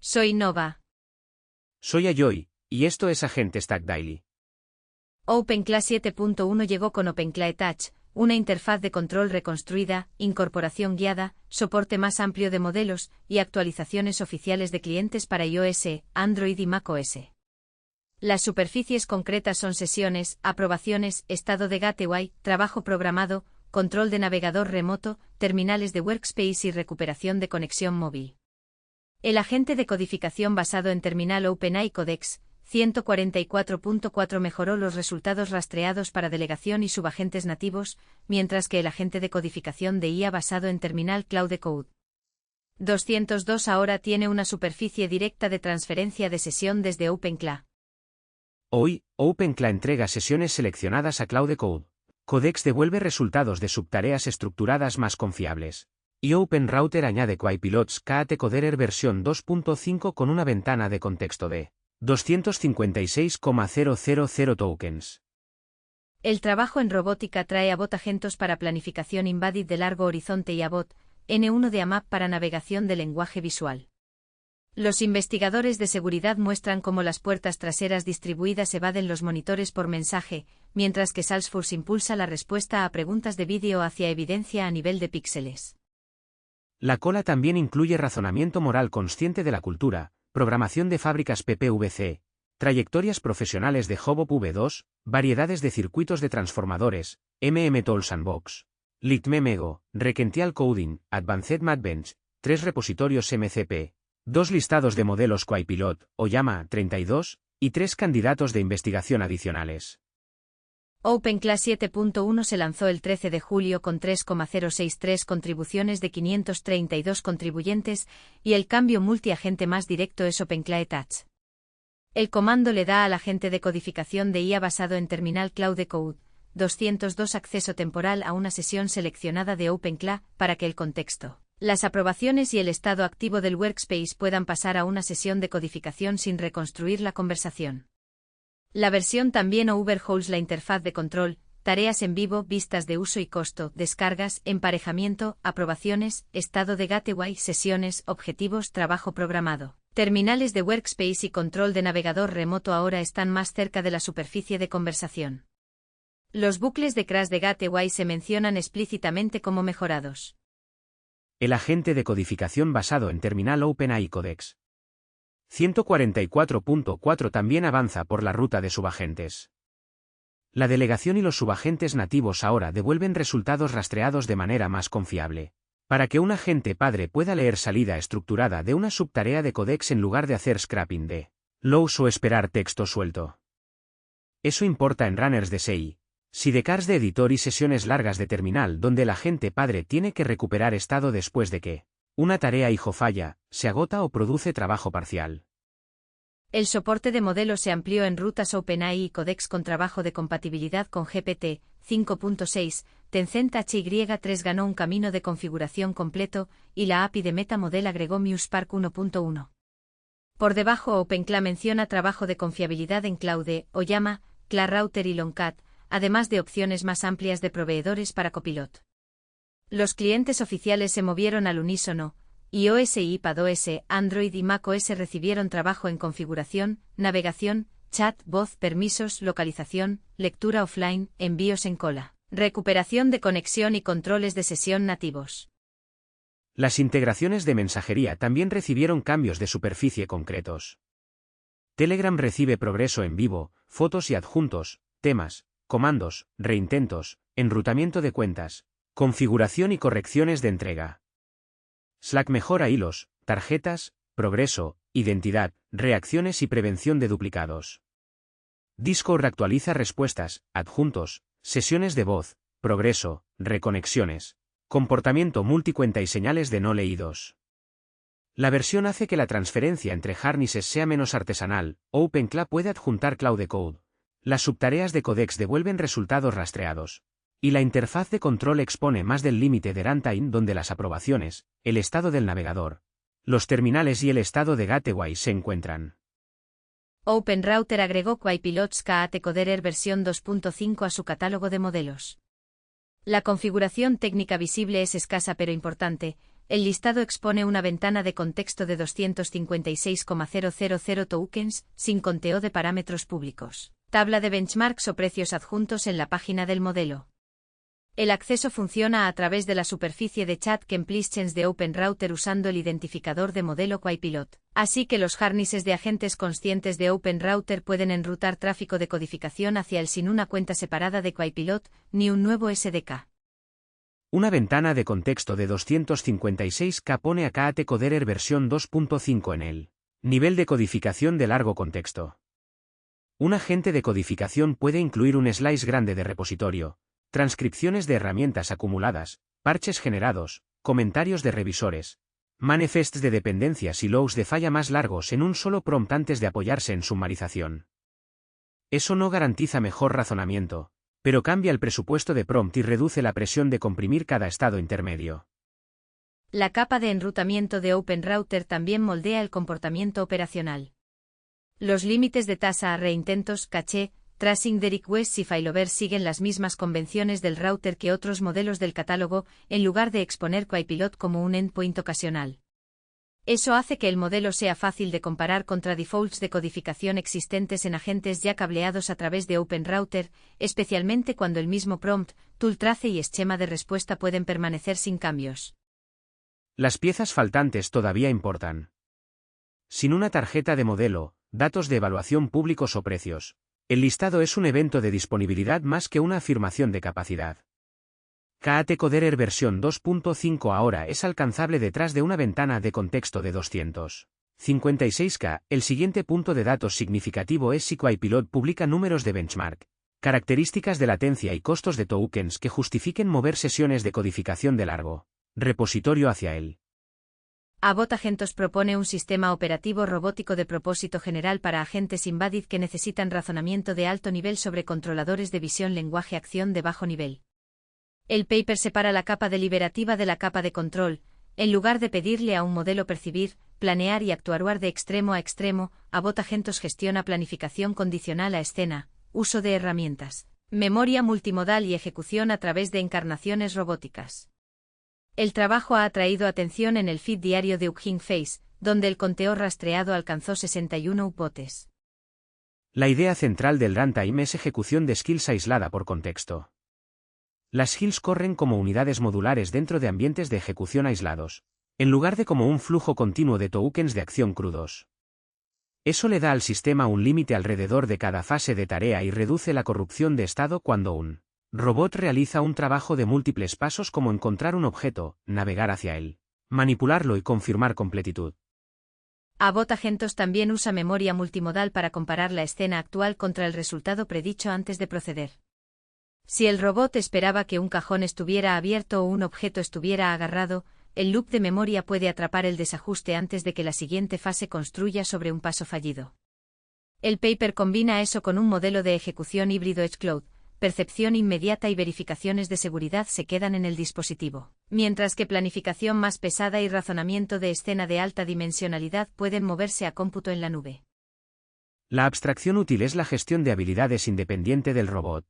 Soy Nova. Soy Ayoy, y esto es Agente Stack Daily. OpenClaw 7.1 llegó con OpenClaw Touch, una interfaz de control reconstruida, incorporación guiada, soporte más amplio de modelos y actualizaciones oficiales de clientes para iOS, Android y macOS. Las superficies concretas son sesiones, aprobaciones, estado de gateway, trabajo programado, control de navegador remoto, terminales de workspace y recuperación de conexión móvil. El agente de codificación basado en terminal OpenAI Codex 144.4 mejoró los resultados rastreados para delegación y subagentes nativos, mientras que el agente de codificación de IA basado en terminal Claude Code 202 ahora tiene una superficie directa de transferencia de sesión desde OpenClaw. Hoy, OpenClaw entrega sesiones seleccionadas a Claude Code. Codex devuelve resultados de subtareas estructuradas más confiables. Y OpenRouter añade QuaiPilots KT Coderer versión 2.5 con una ventana de contexto de 256,000 tokens. El trabajo en robótica trae a Botagentos para planificación Embodied de largo horizonte y a Bot N1 de AMAP para navegación de lenguaje visual. Los investigadores de seguridad muestran cómo las puertas traseras distribuidas evaden los monitores por mensaje, mientras que Salesforce impulsa la respuesta a preguntas de vídeo hacia evidencia a nivel de píxeles. La cola también incluye razonamiento moral consciente de la cultura, programación de fábricas PPVC, trayectorias profesionales de Hobop V2, variedades de circuitos de transformadores, Tool Sandbox, LitMemego, Requential Coding, Advanced Mathbench, 3 repositorios MCP, 2 listados de modelos QuaiPilot, Oyama 32, y 3 candidatos de investigación adicionales. OpenClaw 7.1 se lanzó el 13 de julio con 3,063 contribuciones de 532 contribuyentes y el cambio multiagente más directo es OpenClaw Touch. El comando le da al agente de codificación de IA basado en terminal Claude Code 202 acceso temporal a una sesión seleccionada de OpenClaw para que el contexto, las aprobaciones y el estado activo del workspace puedan pasar a una sesión de codificación sin reconstruir la conversación. La versión también overhauls la interfaz de control, tareas en vivo, vistas de uso y costo, descargas, emparejamiento, aprobaciones, estado de gateway, sesiones, objetivos, trabajo programado. Terminales de workspace y control de navegador remoto ahora están más cerca de la superficie de conversación. Los bucles de crash de gateway se mencionan explícitamente como mejorados. El agente de codificación basado en terminal OpenAI Codex 144.4 también avanza por la ruta de subagentes. La delegación y los subagentes nativos ahora devuelven resultados rastreados de manera más confiable. Para que un agente padre pueda leer salida estructurada de una subtarea de Codex en lugar de hacer scrapping de lows o esperar texto suelto. Eso importa en runners de SEI, sidecars de editor y sesiones largas de terminal donde el agente padre tiene que recuperar estado después de que una tarea hijo falla, se agota o produce trabajo parcial. El soporte de modelos se amplió en rutas OpenAI y Codex con trabajo de compatibilidad con GPT 5.6, Tencent HY3 ganó un camino de configuración completo, y la API de MetaModel agregó MuseSpark 1.1. Por debajo OpenClaw menciona trabajo de confiabilidad en Claude, Oyama, ClaRouter y Longcat, además de opciones más amplias de proveedores para Copilot. Los clientes oficiales se movieron al unísono, iOS y iPadOS, Android y macOS recibieron trabajo en configuración, navegación, chat, voz, permisos, localización, lectura offline, envíos en cola, recuperación de conexión y controles de sesión nativos. Las integraciones de mensajería también recibieron cambios de superficie concretos. Telegram recibe progreso en vivo, fotos y adjuntos, temas, comandos, reintentos, enrutamiento de cuentas, configuración y correcciones de entrega. Slack mejora hilos, tarjetas, progreso, identidad, reacciones y prevención de duplicados. Discord actualiza respuestas, adjuntos, sesiones de voz, progreso, reconexiones, comportamiento multicuenta y señales de no leídos. La versión hace que la transferencia entre harnesses sea menos artesanal. OpenClaw puede adjuntar Claude Code. Las subtareas de Codex devuelven resultados rastreados. Y la interfaz de control expone más del límite de runtime donde las aprobaciones, el estado del navegador, los terminales y el estado de gateway se encuentran. OpenRouter agregó QuaiPilots KT Coderer versión 2.5 a su catálogo de modelos. La configuración técnica visible es escasa pero importante, el listado expone una ventana de contexto de 256,000 tokens, sin conteo de parámetros públicos, tabla de benchmarks o precios adjuntos en la página del modelo. El acceso funciona a través de la superficie de chat Kemplichen's de OpenRouter usando el identificador de modelo QuiPilot, así que los harnesses de agentes conscientes de OpenRouter pueden enrutar tráfico de codificación hacia él sin una cuenta separada de QuiPilot, ni un nuevo SDK. Una ventana de contexto de 256K pone a KATE-Coderer versión 2.5 en el nivel de codificación de largo contexto. Un agente de codificación puede incluir un slice grande de repositorio, transcripciones de herramientas acumuladas, parches generados, comentarios de revisores, manifests de dependencias y logs de falla más largos en un solo prompt antes de apoyarse en sumarización. Eso no garantiza mejor razonamiento, pero cambia el presupuesto de prompt y reduce la presión de comprimir cada estado intermedio. La capa de enrutamiento de OpenRouter también moldea el comportamiento operacional. Los límites de tasa a reintentos, caché, tracing de requests y failover siguen las mismas convenciones del router que otros modelos del catálogo, en lugar de exponer QuiPilot como un endpoint ocasional. Eso hace que el modelo sea fácil de comparar contra defaults de codificación existentes en agentes ya cableados a través de OpenRouter, especialmente cuando el mismo prompt, tooltrace y esquema de respuesta pueden permanecer sin cambios. Las piezas faltantes todavía importan. Sin una tarjeta de modelo, datos de evaluación públicos o precios, el listado es un evento de disponibilidad más que una afirmación de capacidad. KATE-Coderer versión 2.5 ahora es alcanzable detrás de una ventana de contexto de 256K. El siguiente punto de datos significativo es si QuiPilot publica números de benchmark, características de latencia y costos de tokens que justifiquen mover sesiones de codificación de largo repositorio hacia él. Abbott Agentos propone un sistema operativo robótico de propósito general para agentes embedded que necesitan razonamiento de alto nivel sobre controladores de visión lenguaje-acción de bajo nivel. El paper separa la capa deliberativa de la capa de control. En lugar de pedirle a un modelo percibir, planear y actuar de extremo a extremo, Abbott Agentos gestiona planificación condicional a escena, uso de herramientas, memoria multimodal y ejecución a través de encarnaciones robóticas. El trabajo ha atraído atención en el feed diario de Hugging Face, donde el conteo rastreado alcanzó 61 UPOTes. La idea central del runtime es ejecución de skills aislada por contexto. Las skills corren como unidades modulares dentro de ambientes de ejecución aislados, en lugar de como un flujo continuo de tokens de acción crudos. Eso le da al sistema un límite alrededor de cada fase de tarea y reduce la corrupción de estado cuando un robot realiza un trabajo de múltiples pasos como encontrar un objeto, navegar hacia él, manipularlo y confirmar completitud. Abbott Agentos también usa memoria multimodal para comparar la escena actual contra el resultado predicho antes de proceder. Si el robot esperaba que un cajón estuviera abierto o un objeto estuviera agarrado, el loop de memoria puede atrapar el desajuste antes de que la siguiente fase construya sobre un paso fallido. El paper combina eso con un modelo de ejecución híbrido Edge Cloud. Percepción inmediata y verificaciones de seguridad se quedan en el dispositivo, mientras que planificación más pesada y razonamiento de escena de alta dimensionalidad pueden moverse a cómputo en la nube. La abstracción útil es la gestión de habilidades independiente del robot.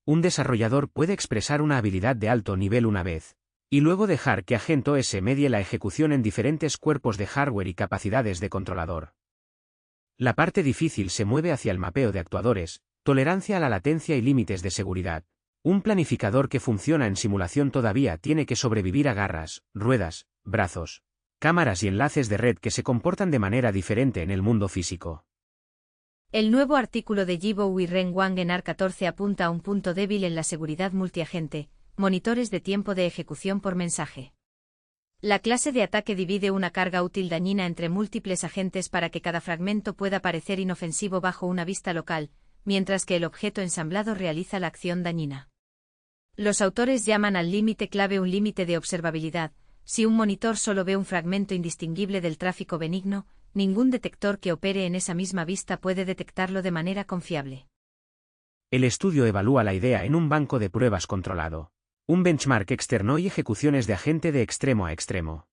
Un desarrollador puede expresar una habilidad de alto nivel una vez, y luego dejar que AgentOS medie la ejecución en diferentes cuerpos de hardware y capacidades de controlador. La parte difícil se mueve hacia el mapeo de actuadores, tolerancia a la latencia y límites de seguridad. Un planificador que funciona en simulación todavía tiene que sobrevivir a garras, ruedas, brazos, cámaras y enlaces de red que se comportan de manera diferente en el mundo físico. El nuevo artículo de Jibo y Ren Wang en AR14 apunta a un punto débil en la seguridad multiagente, monitores de tiempo de ejecución por mensaje. La clase de ataque divide una carga útil dañina entre múltiples agentes para que cada fragmento pueda parecer inofensivo bajo una vista local, mientras que el objeto ensamblado realiza la acción dañina. Los autores llaman al límite clave un límite de observabilidad. Si un monitor solo ve un fragmento indistinguible del tráfico benigno, ningún detector que opere en esa misma vista puede detectarlo de manera confiable. El estudio evalúa la idea en un banco de pruebas controlado, un benchmark externo y ejecuciones de agente de extremo a extremo.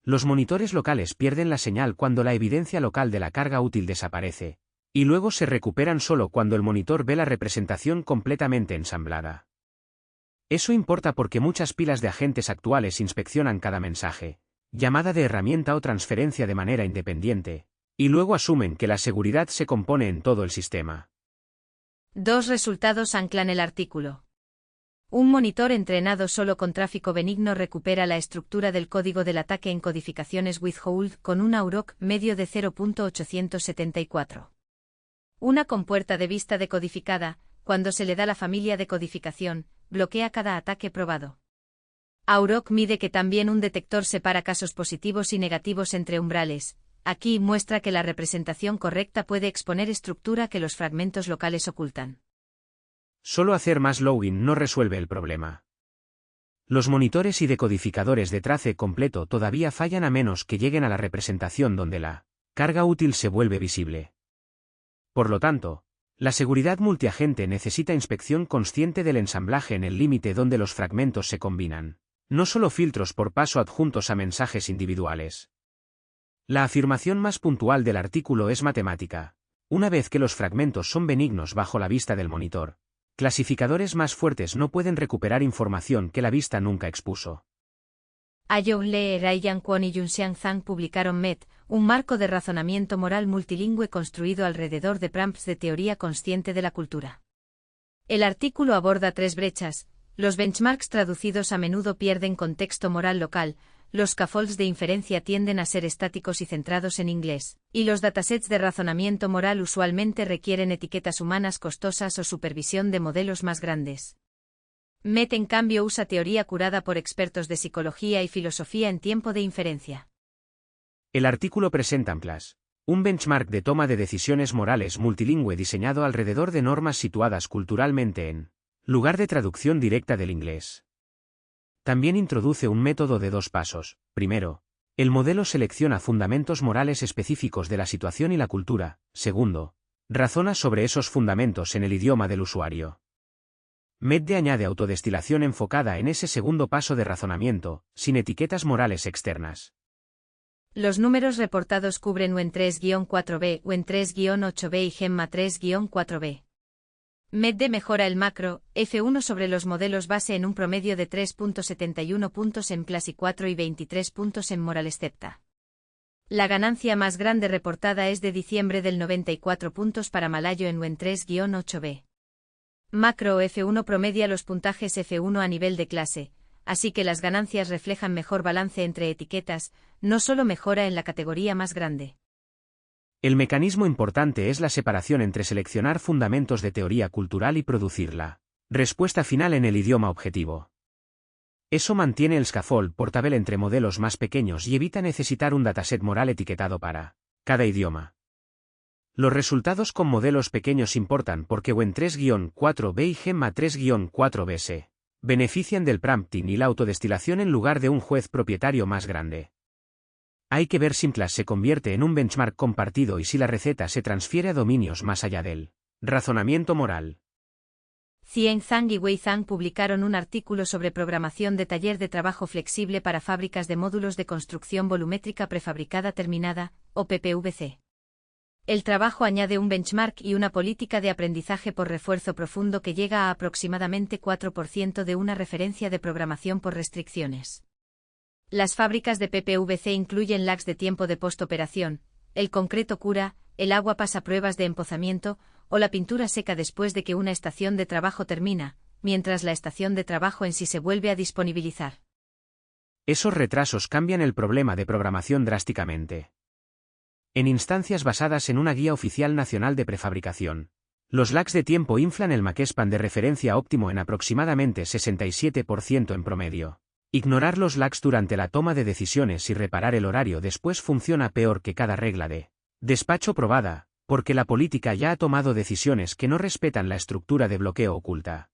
Los monitores locales pierden la señal cuando la evidencia local de la carga útil desaparece, y luego se recuperan solo cuando el monitor ve la representación completamente ensamblada. Eso importa porque muchas pilas de agentes actuales inspeccionan cada mensaje, llamada de herramienta o transferencia de manera independiente, y luego asumen que la seguridad se compone en todo el sistema. Dos resultados anclan el artículo. Un monitor entrenado solo con tráfico benigno recupera la estructura del código del ataque en codificaciones withhold con una UROC medio de 0.874. Una compuerta de vista decodificada, cuando se le da la familia de codificación, bloquea cada ataque probado. AUROC mide que también un detector separa casos positivos y negativos entre umbrales. Aquí muestra que la representación correcta puede exponer estructura que los fragmentos locales ocultan. Solo hacer más logging no resuelve el problema. Los monitores y decodificadores de trace completo todavía fallan a menos que lleguen a la representación donde la carga útil se vuelve visible. Por lo tanto, la seguridad multiagente necesita inspección consciente del ensamblaje en el límite donde los fragmentos se combinan, no solo filtros por paso adjuntos a mensajes individuales. La afirmación más puntual del artículo es matemática. Una vez que los fragmentos son benignos bajo la vista del monitor, clasificadores más fuertes no pueden recuperar información que la vista nunca expuso. Ayoung Lee, Ryan Kwon y Junxiang Zhang publicaron MET, un marco de razonamiento moral multilingüe construido alrededor de prompts de teoría consciente de la cultura. El artículo aborda tres brechas. Los benchmarks traducidos a menudo pierden contexto moral local, los scaffolds de inferencia tienden a ser estáticos y centrados en inglés, y los datasets de razonamiento moral usualmente requieren etiquetas humanas costosas o supervisión de modelos más grandes. MET en cambio usa teoría curada por expertos de psicología y filosofía en tiempo de inferencia. El artículo presenta AMCLAS, un benchmark de toma de decisiones morales multilingüe diseñado alrededor de normas situadas culturalmente en lugar de traducción directa del inglés. También introduce un método de 2 pasos. Primero, el modelo selecciona fundamentos morales específicos de la situación y la cultura. Segundo, razona sobre esos fundamentos en el idioma del usuario. MET añade autodestilación enfocada en ese segundo paso de razonamiento, sin etiquetas morales externas. Los números reportados cubren UN3-4B, UN3-8B y GEMMA 3-4B. MET mejora el macro, F1 sobre los modelos base en un promedio de 3.71 puntos en Class y 4 y 23 puntos en Moral-Stepta. La ganancia más grande reportada es de diciembre del 94 puntos para Malayo en UN3-8B. Macro F1 promedia los puntajes F1 a nivel de clase, así que las ganancias reflejan mejor balance entre etiquetas, no solo mejora en la categoría más grande. El mecanismo importante es la separación entre seleccionar fundamentos de teoría cultural y producir la respuesta final en el idioma objetivo. Eso mantiene el scaffold portable entre modelos más pequeños y evita necesitar un dataset moral etiquetado para cada idioma. Los resultados con modelos pequeños importan porque UN3-4B y GEMMA 3-4B se benefician del prompting y la autodestilación en lugar de un juez propietario más grande. Hay que ver si AMCLAS se convierte en un benchmark compartido y si la receta se transfiere a dominios más allá del razonamiento moral. Zheng Zhang y Wei Zhang publicaron un artículo sobre programación de taller de trabajo flexible para fábricas de módulos de construcción volumétrica prefabricada terminada, o PPVC. El trabajo añade un benchmark y una política de aprendizaje por refuerzo profundo que llega a aproximadamente 4% de una referencia de programación por restricciones. Las fábricas de PPVC incluyen lags de tiempo de postoperación, el concreto cura, el agua pasa pruebas de empozamiento, o la pintura seca después de que una estación de trabajo termina, mientras la estación de trabajo en sí se vuelve a disponibilizar. Esos retrasos cambian el problema de programación drásticamente. En instancias basadas en una guía oficial nacional de prefabricación, los lags de tiempo inflan el MACSPAN de referencia óptimo en aproximadamente 67% en promedio. Ignorar los lags durante la toma de decisiones y reparar el horario después funciona peor que cada regla de despacho probada, porque la política ya ha tomado decisiones que no respetan la estructura de bloqueo oculta.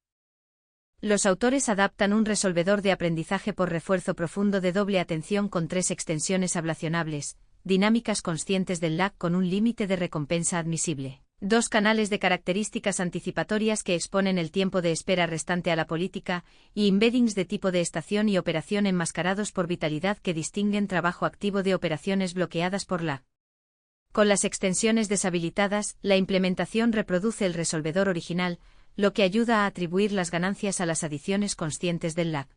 Los autores adaptan un resolvedor de aprendizaje por refuerzo profundo de doble atención con 3 extensiones ablacionables, dinámicas conscientes del lag con un límite de recompensa admisible. 2 canales de características anticipatorias que exponen el tiempo de espera restante a la política, y embeddings de tipo de estación y operación enmascarados por vitalidad que distinguen trabajo activo de operaciones bloqueadas por lag. Con las extensiones deshabilitadas, la implementación reproduce el resolvedor original, lo que ayuda a atribuir las ganancias a las adiciones conscientes del lag.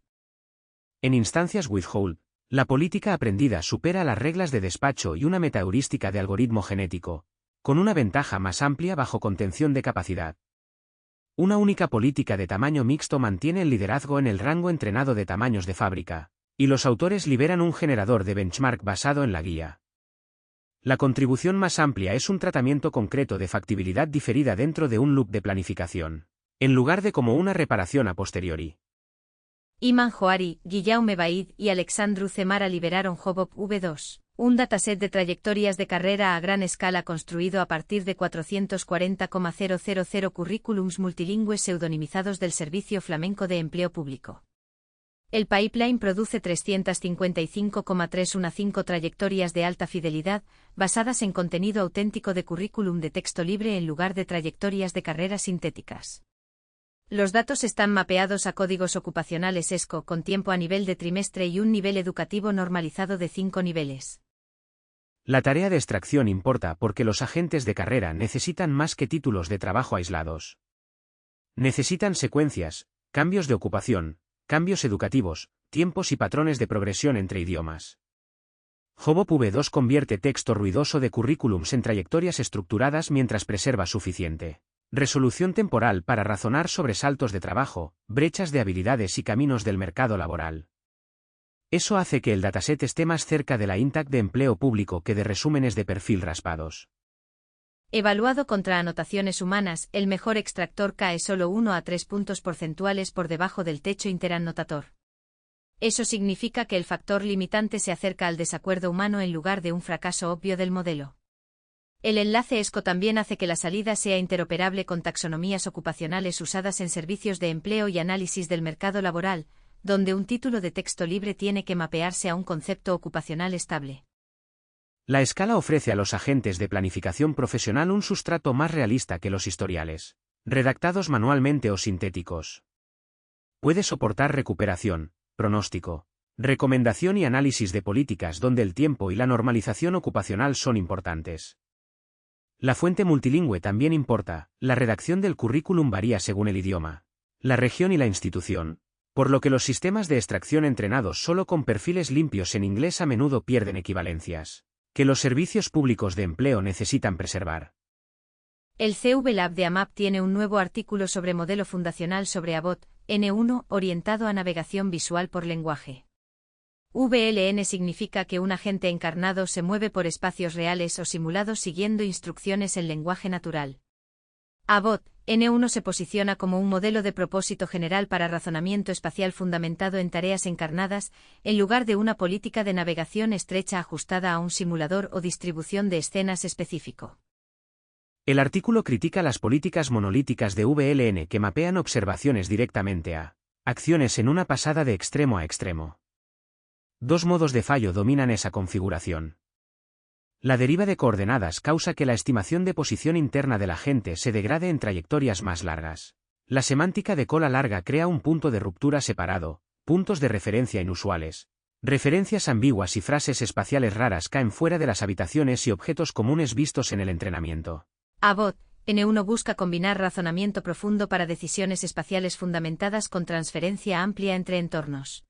En instancias withhold, la política aprendida supera las reglas de despacho y una metaheurística de algoritmo genético, con una ventaja más amplia bajo contención de capacidad. Una única política de tamaño mixto mantiene el liderazgo en el rango entrenado de tamaños de fábrica, y los autores liberan un generador de benchmark basado en la guía. La contribución más amplia es un tratamiento concreto de factibilidad diferida dentro de un loop de planificación, en lugar de como una reparación a posteriori. Iman Johari, Guillaume Baid y Alexandru Zemara liberaron Hobop V2, un dataset de trayectorias de carrera a gran escala construido a partir de 440,000 currículums multilingües pseudonimizados del Servicio Flamenco de Empleo Público. El pipeline produce 355,315 trayectorias de alta fidelidad, basadas en contenido auténtico de currículum de texto libre en lugar de trayectorias de carreras sintéticas. Los datos están mapeados a códigos ocupacionales ESCO con tiempo a nivel de trimestre y un nivel educativo normalizado de 5 niveles. La tarea de extracción importa porque los agentes de carrera necesitan más que títulos de trabajo aislados. Necesitan secuencias, cambios de ocupación, cambios educativos, tiempos y patrones de progresión entre idiomas. Hobop V2 convierte texto ruidoso de currículums en trayectorias estructuradas mientras preserva suficiente resolución temporal para razonar sobre saltos de trabajo, brechas de habilidades y caminos del mercado laboral. Eso hace que el dataset esté más cerca de la INTAC de empleo público que de resúmenes de perfil raspados. Evaluado contra anotaciones humanas, el mejor extractor cae solo 1 a 3 puntos porcentuales por debajo del techo interannotator. Eso significa que el factor limitante se acerca al desacuerdo humano en lugar de un fracaso obvio del modelo. El enlace ESCO también hace que la salida sea interoperable con taxonomías ocupacionales usadas en servicios de empleo y análisis del mercado laboral, donde un título de texto libre tiene que mapearse a un concepto ocupacional estable. La escala ofrece a los agentes de planificación profesional un sustrato más realista que los historiales, redactados manualmente o sintéticos. Puede soportar recuperación, pronóstico, recomendación y análisis de políticas donde el tiempo y la normalización ocupacional son importantes. La fuente multilingüe también importa, la redacción del currículum varía según el idioma, la región y la institución, por lo que los sistemas de extracción entrenados solo con perfiles limpios en inglés a menudo pierden equivalencias, que los servicios públicos de empleo necesitan preservar. El CV Lab de AMAP tiene un nuevo artículo sobre modelo fundacional sobre ABOT, N1, orientado a navegación visual por lenguaje. VLN significa que un agente encarnado se mueve por espacios reales o simulados siguiendo instrucciones en lenguaje natural. ABOT, N1 se posiciona como un modelo de propósito general para razonamiento espacial fundamentado en tareas encarnadas, en lugar de una política de navegación estrecha ajustada a un simulador o distribución de escenas específico. El artículo critica las políticas monolíticas de VLN que mapean observaciones directamente a acciones en una pasada de extremo a extremo. Dos modos de fallo dominan esa configuración. La deriva de coordenadas causa que la estimación de posición interna del agente se degrade en trayectorias más largas. La semántica de cola larga crea un punto de ruptura separado, puntos de referencia inusuales. Referencias ambiguas y frases espaciales raras caen fuera de las habitaciones y objetos comunes vistos en el entrenamiento. ABOT, N1 busca combinar razonamiento profundo para decisiones espaciales fundamentadas con transferencia amplia entre entornos.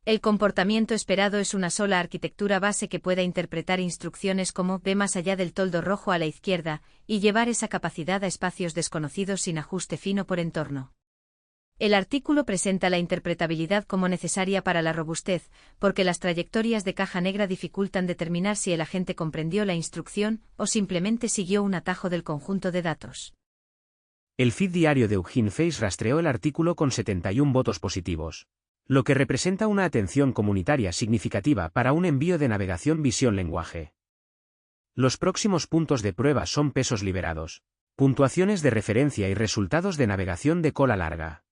El comportamiento esperado es una sola arquitectura base que pueda interpretar instrucciones como ve más allá del toldo rojo a la izquierda y llevar esa capacidad a espacios desconocidos sin ajuste fino por entorno. El artículo presenta la interpretabilidad como necesaria para la robustez, porque las trayectorias de caja negra dificultan determinar si el agente comprendió la instrucción o simplemente siguió un atajo del conjunto de datos. El feed diario de Eugene Face rastreó el artículo con 71 votos positivos, lo que representa una atención comunitaria significativa para un envío de navegación visión-lenguaje. Los próximos puntos de prueba son pesos liberados, puntuaciones de referencia y resultados de navegación de cola larga.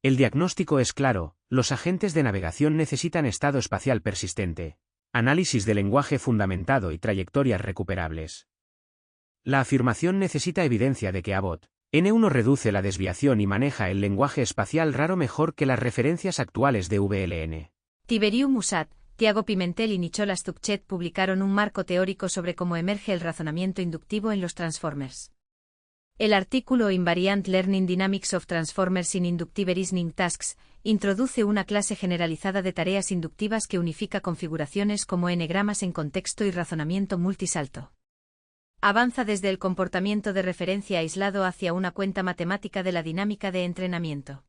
El diagnóstico es claro, los agentes de navegación necesitan estado espacial persistente, análisis de lenguaje fundamentado y trayectorias recuperables. La afirmación necesita evidencia de que ABOT, N1 reduce la desviación y maneja el lenguaje espacial raro mejor que las referencias actuales de VLN. Tiberiu Musat, Tiago Pimentel y Nicholas Tukchet publicaron un marco teórico sobre cómo emerge el razonamiento inductivo en los transformers. El artículo Invariant Learning Dynamics of Transformers in Inductive Reasoning Tasks introduce una clase generalizada de tareas inductivas que unifica configuraciones como enegramas en contexto y razonamiento multisalto. Avanza desde el comportamiento de referencia aislado hacia una cuenta matemática de la dinámica de entrenamiento.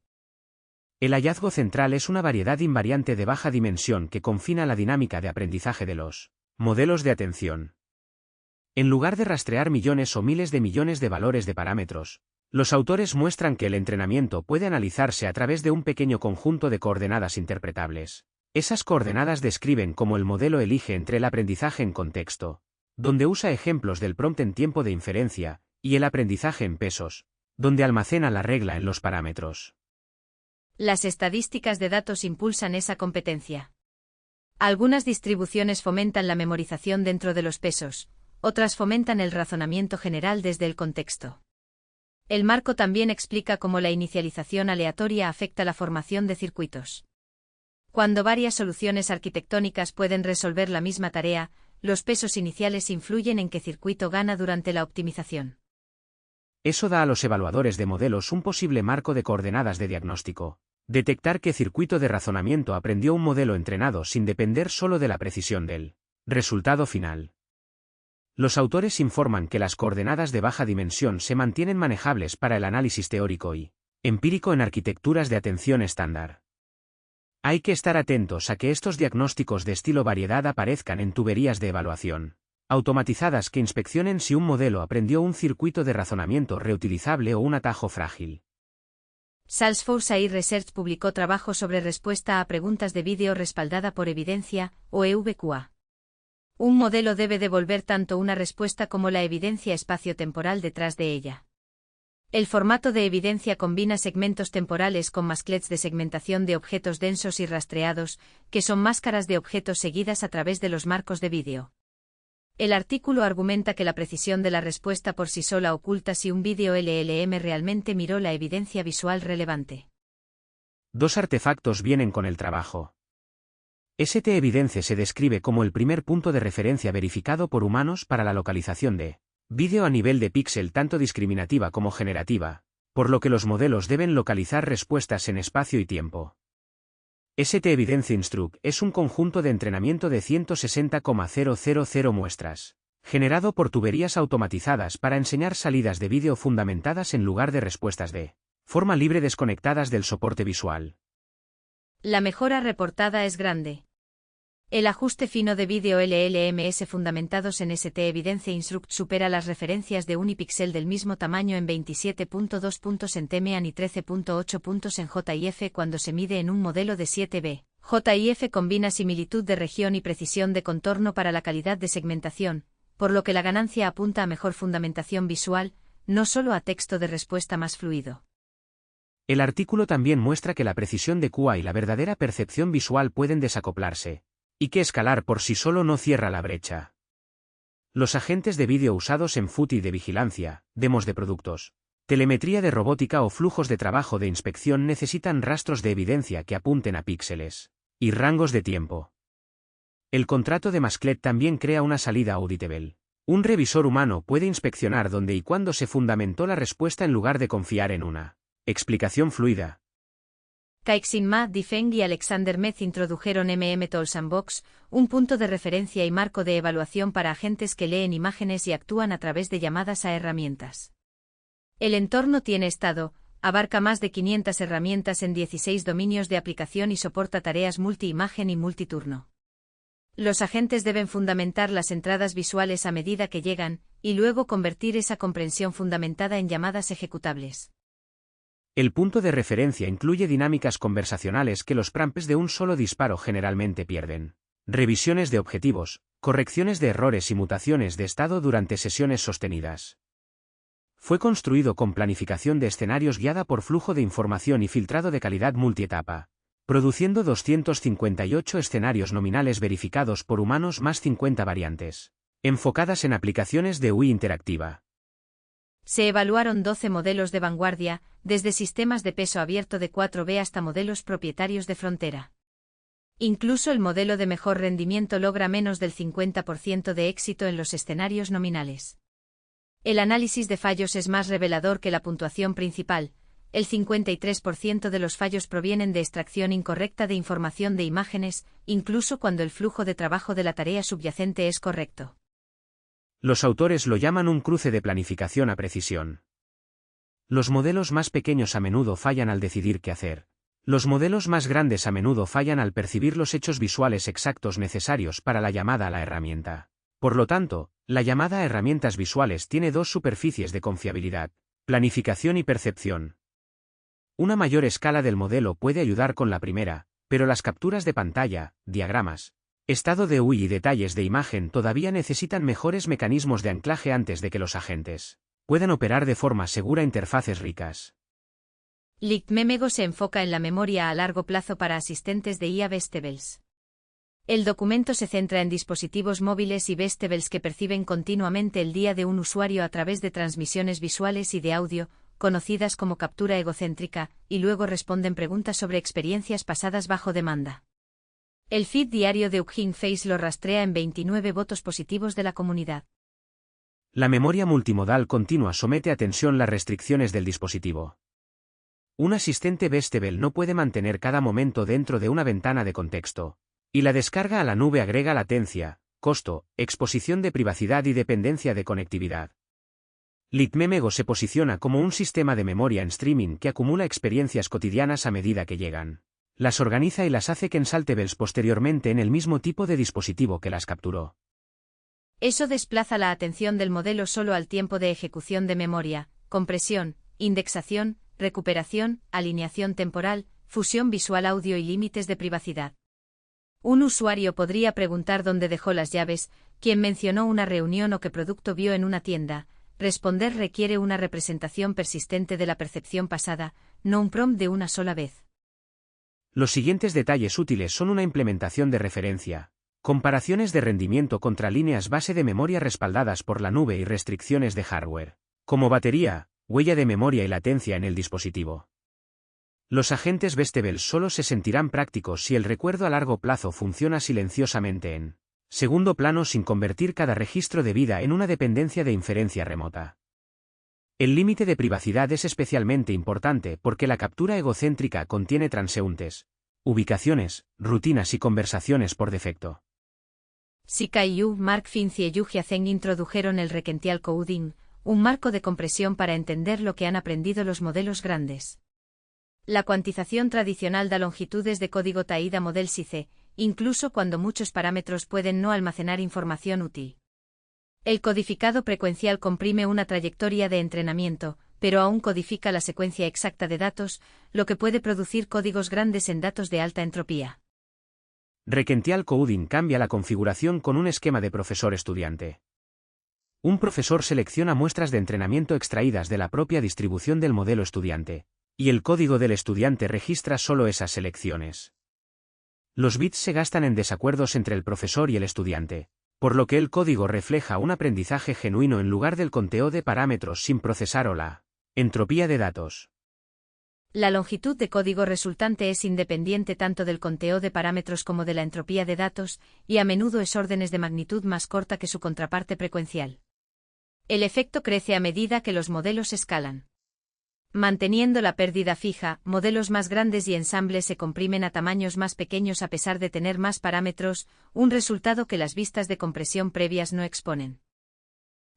El hallazgo central es una variedad invariante de baja dimensión que confina la dinámica de aprendizaje de los modelos de atención. En lugar de rastrear millones o miles de millones de valores de parámetros, los autores muestran que el entrenamiento puede analizarse a través de un pequeño conjunto de coordenadas interpretables. Esas coordenadas describen cómo el modelo elige entre el aprendizaje en contexto, donde usa ejemplos del prompt en tiempo de inferencia, y el aprendizaje en pesos, donde almacena la regla en los parámetros. Las estadísticas de datos impulsan esa competencia. Algunas distribuciones fomentan la memorización dentro de los pesos, otras fomentan el razonamiento general desde el contexto. El marco también explica cómo la inicialización aleatoria afecta la formación de circuitos. Cuando varias soluciones arquitectónicas pueden resolver la misma tarea, los pesos iniciales influyen en qué circuito gana durante la optimización. Eso da a los evaluadores de modelos un posible marco de coordenadas de diagnóstico. Detectar qué circuito de razonamiento aprendió un modelo entrenado sin depender solo de la precisión del resultado final. Los autores informan que las coordenadas de baja dimensión se mantienen manejables para el análisis teórico y empírico en arquitecturas de atención estándar. Hay que estar atentos a que estos diagnósticos de estilo variedad aparezcan en tuberías de evaluación automatizadas que inspeccionen si un modelo aprendió un circuito de razonamiento reutilizable o un atajo frágil. Salesforce AI Research publicó trabajo sobre respuesta a preguntas de vídeo respaldada por evidencia, o EVQA. Un modelo debe devolver tanto una respuesta como la evidencia espacio-temporal detrás de ella. El formato de evidencia combina segmentos temporales con masclets de segmentación de objetos densos y rastreados, que son máscaras de objetos seguidas a través de los marcos de vídeo. El artículo argumenta que la precisión de la respuesta por sí sola oculta si un vídeo LLM realmente miró la evidencia visual relevante. Dos artefactos vienen con el trabajo. ST-Evidence se describe como el primer punto de referencia verificado por humanos para la localización de vídeo a nivel de píxel tanto discriminativa como generativa, por lo que los modelos deben localizar respuestas en espacio y tiempo. ST-Evidence Instruct es un conjunto de entrenamiento de 160,000 muestras, generado por tuberías automatizadas para enseñar salidas de vídeo fundamentadas en lugar de respuestas de forma libre desconectadas del soporte visual. La mejora reportada es grande. El ajuste fino de vídeo LLMS fundamentados en ST-Evidence Instruct supera las referencias de unipixel del mismo tamaño en 27.2 puntos en TMEAN y 13.8 puntos en JIF cuando se mide en un modelo de 7B. JIF combina similitud de región y precisión de contorno para la calidad de segmentación, por lo que la ganancia apunta a mejor fundamentación visual, no solo a texto de respuesta más fluido. El artículo también muestra que la precisión de QA y la verdadera percepción visual pueden desacoplarse, y que escalar por sí solo no cierra la brecha. Los agentes de vídeo usados en FUTI de vigilancia, demos de productos, telemetría de robótica o flujos de trabajo de inspección necesitan rastros de evidencia que apunten a píxeles y rangos de tiempo. El contrato de Masclet también crea una salida auditable. Un revisor humano puede inspeccionar dónde y cuándo se fundamentó la respuesta en lugar de confiar en una explicación fluida. Kaixin Ma, Difeng y Alexander Metz introdujeron Tool Sandbox, un punto de referencia y marco de evaluación para agentes que leen imágenes y actúan a través de llamadas a herramientas. El entorno tiene estado, abarca más de 500 herramientas en 16 dominios de aplicación y soporta tareas multi-imagen y multiturno. Los agentes deben fundamentar las entradas visuales a medida que llegan, y luego convertir esa comprensión fundamentada en llamadas ejecutables. El punto de referencia incluye dinámicas conversacionales que los prompts de un solo disparo generalmente pierden. Revisiones de objetivos, correcciones de errores y mutaciones de estado durante sesiones sostenidas. Fue construido con planificación de escenarios guiada por flujo de información y filtrado de calidad multietapa, produciendo 258 escenarios nominales verificados por humanos más 50 variantes, enfocadas en aplicaciones de UI interactiva. Se evaluaron 12 modelos de vanguardia, desde sistemas de peso abierto de 4B hasta modelos propietarios de frontera. Incluso el modelo de mejor rendimiento logra menos del 50% de éxito en los escenarios nominales. El análisis de fallos es más revelador que la puntuación principal. El 53% de los fallos provienen de extracción incorrecta de información de imágenes, incluso cuando el flujo de trabajo de la tarea subyacente es correcto. Los autores lo llaman un cruce de planificación a precisión. Los modelos más pequeños a menudo fallan al decidir qué hacer. Los modelos más grandes a menudo fallan al percibir los hechos visuales exactos necesarios para la llamada a la herramienta. Por lo tanto, la llamada a herramientas visuales tiene dos superficies de confiabilidad: planificación y percepción. Una mayor escala del modelo puede ayudar con la primera, pero las capturas de pantalla, diagramas, estado de UI y detalles de imagen todavía necesitan mejores mecanismos de anclaje antes de que los agentes puedan operar de forma segura interfaces ricas. LictMemego se enfoca en la memoria a largo plazo para asistentes de IA vestibles. El documento se centra en dispositivos móviles y vestibles que perciben continuamente el día de un usuario a través de transmisiones visuales y de audio, conocidas como captura egocéntrica, y luego responden preguntas sobre experiencias pasadas bajo demanda. El feed diario de Hugging Face lo rastrea en 29 votos positivos de la comunidad. La memoria multimodal continua somete a tensión las restricciones del dispositivo. Un asistente vestible no puede mantener cada momento dentro de una ventana de contexto, y la descarga a la nube agrega latencia, costo, exposición de privacidad y dependencia de conectividad. LictMemego se posiciona como un sistema de memoria en streaming que acumula experiencias cotidianas a medida que llegan. Las organiza y las hace consultables posteriormente en el mismo tipo de dispositivo que las capturó. Eso desplaza la atención del modelo solo al tiempo de ejecución de memoria, compresión, indexación, recuperación, alineación temporal, fusión visual audio y límites de privacidad. Un usuario podría preguntar dónde dejó las llaves, quién mencionó una reunión o qué producto vio en una tienda. Responder requiere una representación persistente de la percepción pasada, no un prompt de una sola vez. Los siguientes detalles útiles son una implementación de referencia, comparaciones de rendimiento contra líneas base de memoria respaldadas por la nube y restricciones de hardware, como batería, huella de memoria y latencia en el dispositivo. Los agentes vestibles solo se sentirán prácticos si el recuerdo a largo plazo funciona silenciosamente en segundo plano sin convertir cada registro de vida en una dependencia de inferencia remota. El límite de privacidad es especialmente importante porque la captura egocéntrica contiene transeúntes, ubicaciones, rutinas y conversaciones por defecto. Sikai Yu, Mark Finzi y Yu Jiazeng introdujeron el Requential Coding, un marco de compresión para entender lo que han aprendido los modelos grandes. La cuantización tradicional da longitudes de código TAIDA Model SICE, incluso cuando muchos parámetros pueden no almacenar información útil. El codificado frecuencial comprime una trayectoria de entrenamiento, pero aún codifica la secuencia exacta de datos, lo que puede producir códigos grandes en datos de alta entropía. Requential Coding cambia la configuración con un esquema de profesor-estudiante. Un profesor selecciona muestras de entrenamiento extraídas de la propia distribución del modelo estudiante, y el código del estudiante registra solo esas selecciones. Los bits se gastan en desacuerdos entre el profesor y el estudiante, por lo que el código refleja un aprendizaje genuino en lugar del conteo de parámetros sin procesar o la entropía de datos. La longitud de código resultante es independiente tanto del conteo de parámetros como de la entropía de datos, y a menudo es órdenes de magnitud más corta que su contraparte frecuencial. El efecto crece a medida que los modelos escalan. Manteniendo la pérdida fija, modelos más grandes y ensambles se comprimen a tamaños más pequeños a pesar de tener más parámetros, un resultado que las vistas de compresión previas no exponen.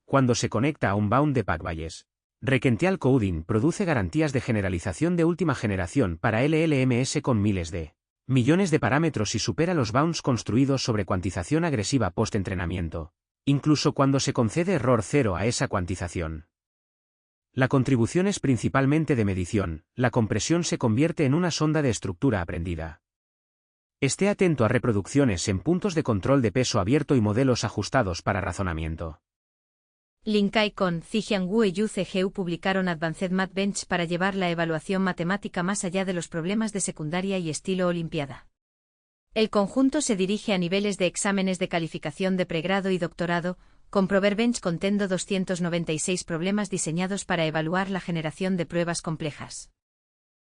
Cuando se conecta a un bound de Packages, Requential Coding produce garantías de generalización de última generación para LLMS con miles de millones de parámetros y supera los bounds construidos sobre cuantización agresiva post-entrenamiento, incluso cuando se concede error cero a esa cuantización. La contribución es principalmente de medición, la compresión se convierte en una sonda de estructura aprendida. Esté atento a reproducciones en puntos de control de peso abierto y modelos ajustados para razonamiento. Lin Kai Con, Zijian Wu y Yu Zhou publicaron Advanced Math Bench para llevar la evaluación matemática más allá de los problemas de secundaria y estilo olimpiada. El conjunto se dirige a niveles de exámenes de calificación de pregrado y doctorado, con ProverBench contendo 296 problemas diseñados para evaluar la generación de pruebas complejas.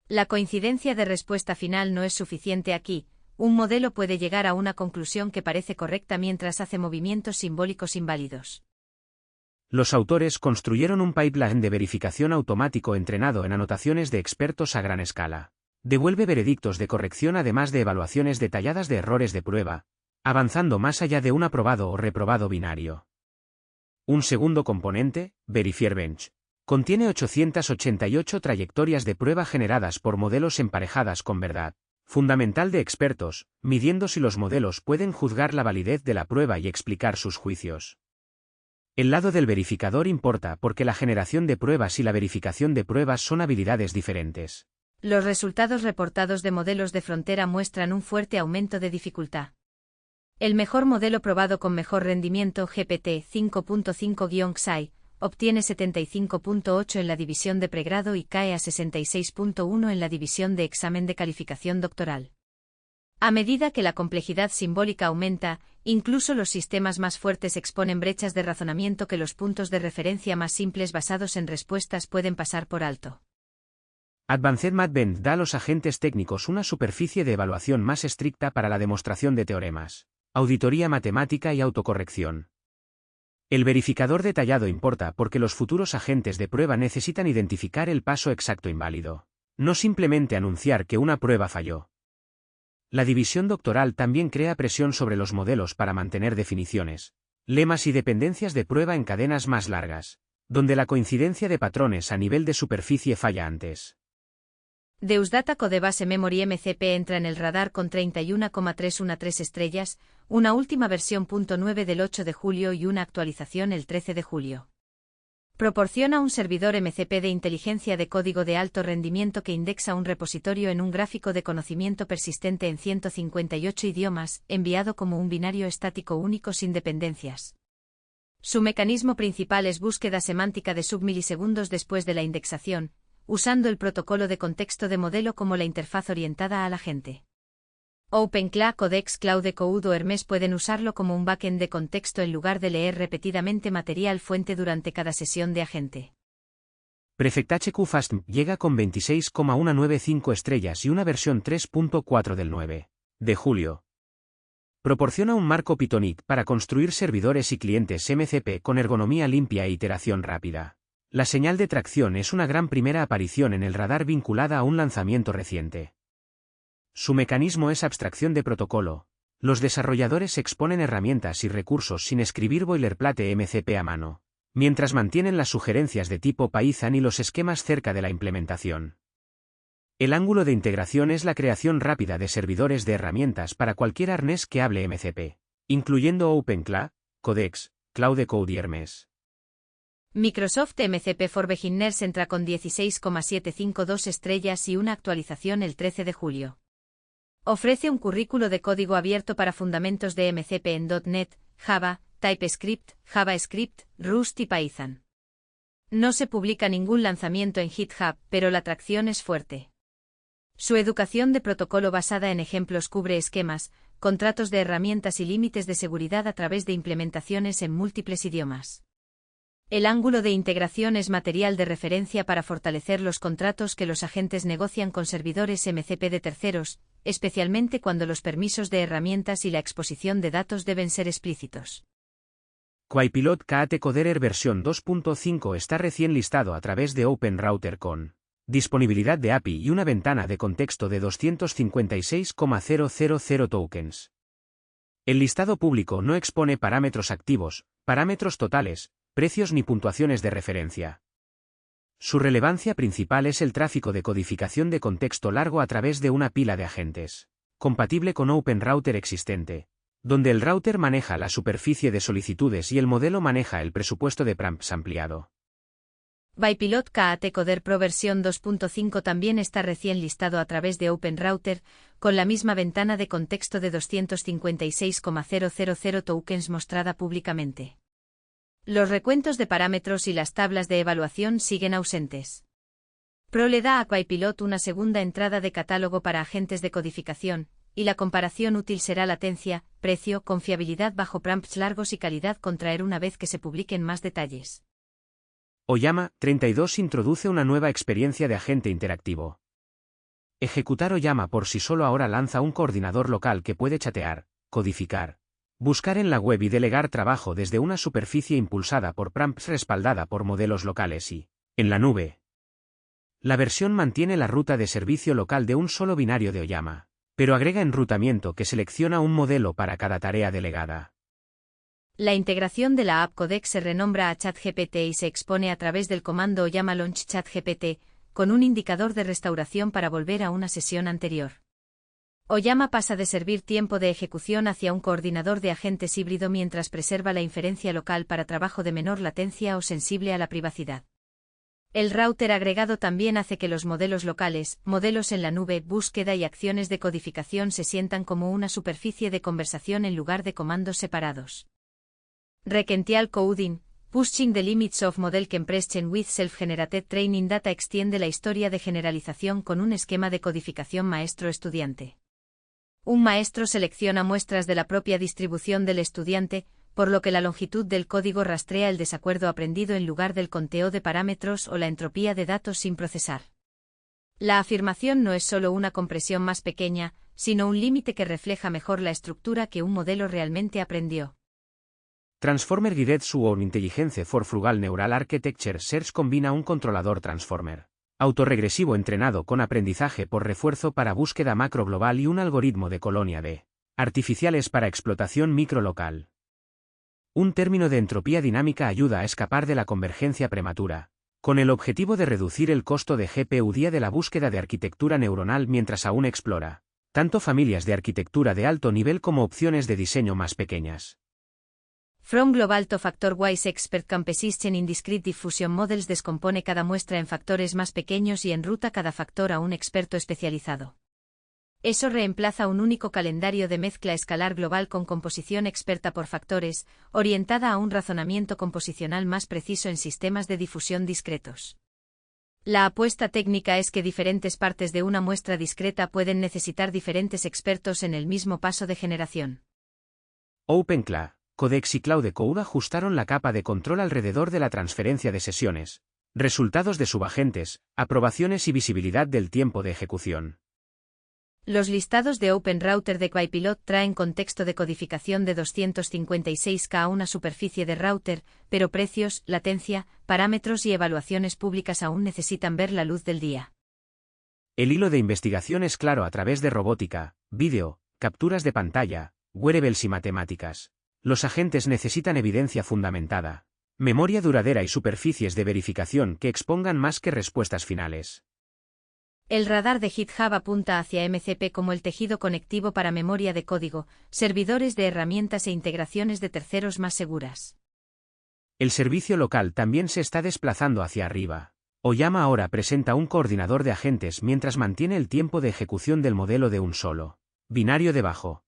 La coincidencia de respuesta final no es suficiente aquí, un modelo puede llegar a una conclusión que parece correcta mientras hace movimientos simbólicos inválidos. Los autores construyeron un pipeline de verificación automático entrenado en anotaciones de expertos a gran escala. Devuelve veredictos de corrección además de evaluaciones detalladas de errores de prueba, avanzando más allá de un aprobado o reprobado binario. Un segundo componente, VerifierBench, contiene 888 trayectorias de prueba generadas por modelos emparejadas con verdad, fundamental de expertos, midiendo si los modelos pueden juzgar la validez de la prueba y explicar sus juicios. El lado del verificador importa porque la generación de pruebas y la verificación de pruebas son habilidades diferentes. Los resultados reportados de modelos de frontera muestran un fuerte aumento de dificultad. El mejor modelo probado con mejor rendimiento GPT 5.5-Xi obtiene 75.8 en la división de pregrado y cae a 66.1 en la división de examen de calificación doctoral. A medida que la complejidad simbólica aumenta, incluso los sistemas más fuertes exponen brechas de razonamiento que los puntos de referencia más simples basados en respuestas pueden pasar por alto. Advanced MathBench da a los agentes técnicos una superficie de evaluación más estricta para la demostración de teoremas, auditoría matemática y autocorrección. El verificador detallado importa porque los futuros agentes de prueba necesitan identificar el paso exacto inválido, no simplemente anunciar que una prueba falló. La división doctoral también crea presión sobre los modelos para mantener definiciones, lemas y dependencias de prueba en cadenas más largas, donde la coincidencia de patrones a nivel de superficie falla antes. Deusdata Codebase Memory MCP entra en el radar con 31,313 estrellas, una última versión .9 del 8 de julio y una actualización el 13 de julio. Proporciona un servidor MCP de inteligencia de código de alto rendimiento que indexa un repositorio en un gráfico de conocimiento persistente en 158 idiomas, enviado como un binario estático único sin dependencias. Su mecanismo principal es búsqueda semántica de submilisegundos después de la indexación, usando el protocolo de contexto de modelo como la interfaz orientada al agente. OpenCLA, Codex, Claude Code o Hermes pueden usarlo como un backend de contexto en lugar de leer repetidamente material fuente durante cada sesión de agente. Prefect HQ Fast llega con 26,195 estrellas y una versión 3.4 del 9 de julio. Proporciona un marco Pythonic para construir servidores y clientes MCP con ergonomía limpia e iteración rápida. La señal de tracción es una gran primera aparición en el radar vinculada a un lanzamiento reciente. Su mecanismo es abstracción de protocolo. Los desarrolladores exponen herramientas y recursos sin escribir boilerplate MCP a mano, mientras mantienen las sugerencias de tipo Python y los esquemas cerca de la implementación. El ángulo de integración es la creación rápida de servidores de herramientas para cualquier arnés que hable MCP, incluyendo OpenCLA, Codex, Claude Code y Hermes. Microsoft MCP for Beginners entra con 16,752 estrellas y una actualización el 13 de julio. Ofrece un currículo de código abierto para fundamentos de MCP en .NET, Java, TypeScript, JavaScript, Rust y Python. No se publica ningún lanzamiento en GitHub, pero la tracción es fuerte. Su educación de protocolo basada en ejemplos cubre esquemas, contratos de herramientas y límites de seguridad a través de implementaciones en múltiples idiomas. El ángulo de integración es material de referencia para fortalecer los contratos que los agentes negocian con servidores MCP de terceros, especialmente cuando los permisos de herramientas y la exposición de datos deben ser explícitos. QuiPilot KT Coderer versión 2.5 está recién listado a través de OpenRouter con disponibilidad de API y una ventana de contexto de 256,000 tokens. El listado público no expone parámetros activos, parámetros totales, precios ni puntuaciones de referencia. Su relevancia principal es el tráfico de codificación de contexto largo a través de una pila de agentes, compatible con OpenRouter existente, donde el router maneja la superficie de solicitudes y el modelo maneja el presupuesto de params ampliado. QuiPilot KT Coder Pro versión 2.5 también está recién listado a través de OpenRouter, con la misma ventana de contexto de 256,000 tokens mostrada públicamente. Los recuentos de parámetros y las tablas de evaluación siguen ausentes. Pro le da a QuiPilot una segunda entrada de catálogo para agentes de codificación, y la comparación útil será latencia, precio, confiabilidad bajo prompts largos y calidad contraer una vez que se publiquen más detalles. Oyama 32 introduce una nueva experiencia de agente interactivo. Ejecutar Oyama por sí solo ahora lanza un coordinador local que puede chatear, codificar, Buscar en la web y delegar trabajo desde una superficie impulsada por prompts respaldada por modelos locales y, en la nube. La versión mantiene la ruta de servicio local de un solo binario de Oyama, pero agrega enrutamiento que selecciona un modelo para cada tarea delegada. La integración de la app Codec se renombra a ChatGPT y se expone a través del comando Oyama Launch ChatGPT, con un indicador de restauración para volver a una sesión anterior. Oyama pasa de servir tiempo de ejecución hacia un coordinador de agentes híbrido mientras preserva la inferencia local para trabajo de menor latencia o sensible a la privacidad. El router agregado también hace que los modelos locales, modelos en la nube, búsqueda y acciones de codificación se sientan como una superficie de conversación en lugar de comandos separados. Requential Coding, Pushing the Limits of Model Compression with Self-Generated Training Data extiende la historia de generalización con un esquema de codificación maestro-estudiante. Un maestro selecciona muestras de la propia distribución del estudiante, por lo que la longitud del código rastrea el desacuerdo aprendido en lugar del conteo de parámetros o la entropía de datos sin procesar. La afirmación no es solo una compresión más pequeña, sino un límite que refleja mejor la estructura que un modelo realmente aprendió. Transformer Guided Suon Intelligence for Frugal Neural Architecture Search combina un controlador transformer autorregresivo entrenado con aprendizaje por refuerzo para búsqueda macro global y un algoritmo de colonia de artificiales para explotación microlocal. Un término de entropía dinámica ayuda a escapar de la convergencia prematura, con el objetivo de reducir el costo de GPU día de la búsqueda de arquitectura neuronal mientras aún explora, tanto familias de arquitectura de alto nivel como opciones de diseño más pequeñas. From Global to Factor-Wise Expert Composition in Discrete Diffusion Models descompone cada muestra en factores más pequeños y enruta cada factor a un experto especializado. Eso reemplaza un único calendario de mezcla escalar global con composición experta por factores, orientada a un razonamiento composicional más preciso en sistemas de difusión discretos. La apuesta técnica es que diferentes partes de una muestra discreta pueden necesitar diferentes expertos en el mismo paso de generación. OpenCLA, Codex y Cloud Code ajustaron la capa de control alrededor de la transferencia de sesiones, resultados de subagentes, aprobaciones y visibilidad del tiempo de ejecución. Los listados de OpenRouter de QuiPilot traen contexto de codificación de 256K a una superficie de router, pero precios, latencia, parámetros y evaluaciones públicas aún necesitan ver la luz del día. El hilo de investigación es claro a través de robótica, vídeo, capturas de pantalla, wearables y matemáticas. Los agentes necesitan evidencia fundamentada, memoria duradera y superficies de verificación que expongan más que respuestas finales. El radar de GitHub apunta hacia MCP como el tejido conectivo para memoria de código, servidores de herramientas e integraciones de terceros más seguras. El servicio local también se está desplazando hacia arriba. Oyama ahora presenta un coordinador de agentes mientras mantiene el tiempo de ejecución del modelo de un solo binario debajo.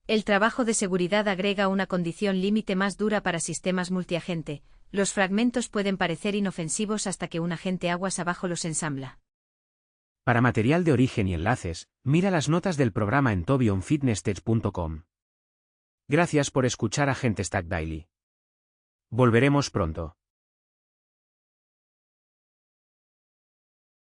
El trabajo de seguridad agrega una condición límite más dura para sistemas multiagente. Los fragmentos pueden parecer inofensivos hasta que un agente aguas abajo los ensambla. Para material de origen y enlaces, mira las notas del programa en tobionfitnesstech.com. Gracias por escuchar Agente Stack Daily. Volveremos pronto.